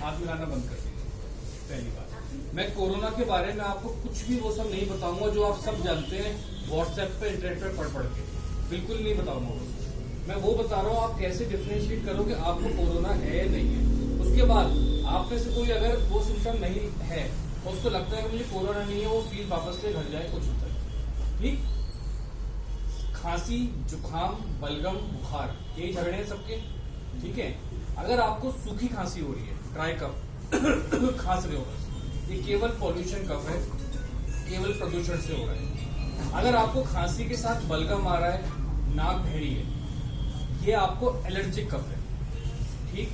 हाथ मिलाना बंद कर दीजिए। पहली बात, मैं कोरोना के बारे में आपको कुछ भी वो सब नहीं बताऊंगा जो आप सब जानते हैं व्हाट्सएप पे इंटरनेट पे पढ़ के, बिल्कुल नहीं बताऊंगा वो। मैं वो बता रहा हूँ आप कैसे डिफरेंशिएट करो कि आपको कोरोना है या नहीं है। उसके बाद आप में से कोई अगर वो सिम्टम नहीं है, उसको लगता है कि मुझे कोरोना नहीं है, वो फील वापस से घर जाए, कुछ होता है ठीक। खांसी, जुकाम, बलगम, बुखार, यही झगड़े हैं सबके, ठीक है। अगर आपको सूखी खांसी हो रही है, ड्राई कफ खांस रहे हो, बस ये केवल पॉल्यूशन कफ है, केवल प्रदूषण से हो रहा है। अगर आपको खांसी के साथ बलगम आ रहा है, नाक बह रही है, ये आपको एलर्जिक कफ है, ठीक।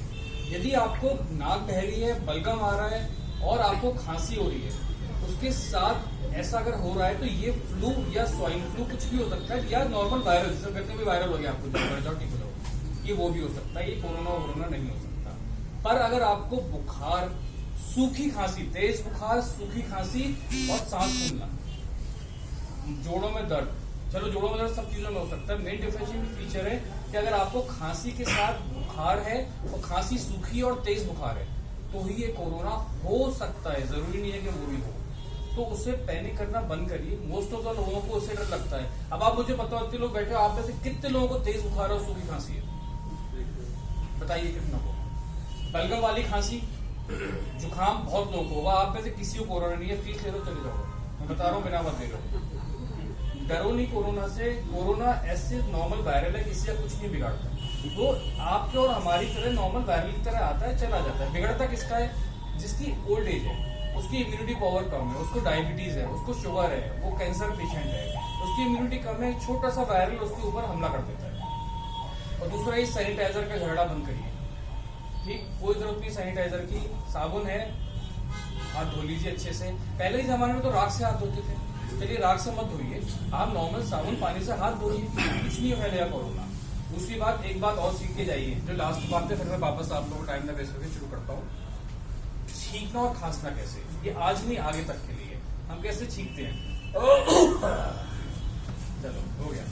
यदि आपको नाक बह रही है, बलगम आ रहा है और आपको खांसी हो रही है, उसके साथ ऐसा अगर हो रहा है तो ये फ्लू या स्वाइन फ्लू कुछ भी हो सकता है, या नॉर्मल वायरल, जैसे कहते हैं वायरल हो गया आपको, ठीक हो जाओ, ये वो भी हो सकता है, ये कोरोना नहीं हो सकता। पर अगर आपको बुखार, सूखी खांसी, तेज बुखार, सूखी खांसी और सांस फूलना, जोड़ों में दर्द, चलो जोड़ों में दर्द सब चीजों में हो सकता है, मेन डिफरेंशिएटिंग फीचर है कि अगर आपको खांसी के साथ बुखार है और खांसी सूखी और तेज बुखार है तो ही ये कोरोना हो सकता है, जरूरी नहीं है कि वो भी हो। तो उससे पैनिक करना बंद करिए। मोस्ट ऑफ द लोगों को उससे डर लगता है। अब आप मुझे बताओ, इतने लोग बैठे हो, आप में से कितने लोगों को तेज बुखार और सूखी खांसी है? बताइए कितना को। बलगम वाली खांसी, जुकाम बहुत लोगों को होगा, आप में से किसी को कोरोना नहीं है, फीस ले लो चले जाओ, मैं बता रहा हूँ, बिना मत ले लो। डरो नहीं कोरोना से, कोरोना ऐसे नॉर्मल वायरल है, किसी का कुछ नहीं बिगाड़ता। वो आपके और हमारी तरह नॉर्मल वायरल की तरह आता है, चला जाता है। बिगड़ता किसका है? जिसकी ओल्ड एज है, उसकी इम्यूनिटी पावर कम है, उसको डायबिटीज है, उसको शुगर है, वो कैंसर पेशेंट है, उसकी इम्यूनिटी कम है, छोटा सा वायरल उसके ऊपर हमला कर देता है। और दूसरा, ये सैनिटाइजर का झगड़ा बंद करिए, ठीक। कोई जरूरत नहीं सैनिटाइजर की, साबुन है, हाथ धो लीजिए अच्छे से। पहले ही जमाने में तो राख से हाथ धोते थे, चलिए राख से मत धोइए, आप नॉर्मल साबुन पानी से हाथ धोइए, कुछ नहीं फैलेगा कोरोना। दूसरी बात, एक बात और सीख के जाइए, जो लास्ट बात है, फिर मैं वापस आप लोगों को टाइम ना वेस्ट करके शुरू करता हूँ। छींकना और खांसना कैसे, ये आज नहीं आगे तक के लिए। हम कैसे छींकते हैं, चलो हो गया,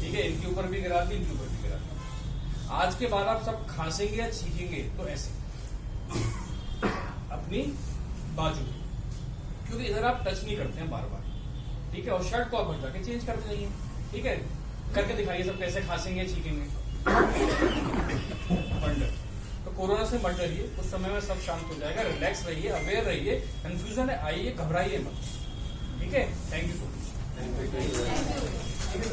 ठीक है, इनके ऊपर भी गिरा दी, इनके ऊपर भी गिरा दी। आज के बाद आप सब खांसेंगे या छींकेंगे तो ऐसे अपनी बाजू, क्योंकि इधर आप टच नहीं करते हैं बार बार, ठीक है। और शर्ट को आप भर जाके चेंज करते जाइए, ठीक है। करके दिखाइए सब कैसे खांसेंगे छींकेंगे। तो कोरोना से मत डरिए, उस समय में सब शांत हो जाएगा। रिलैक्स रहिए, अवेयर रहिए, कंफ्यूजन है आइए, घबराइए मत, ठीक है। Thank you so much.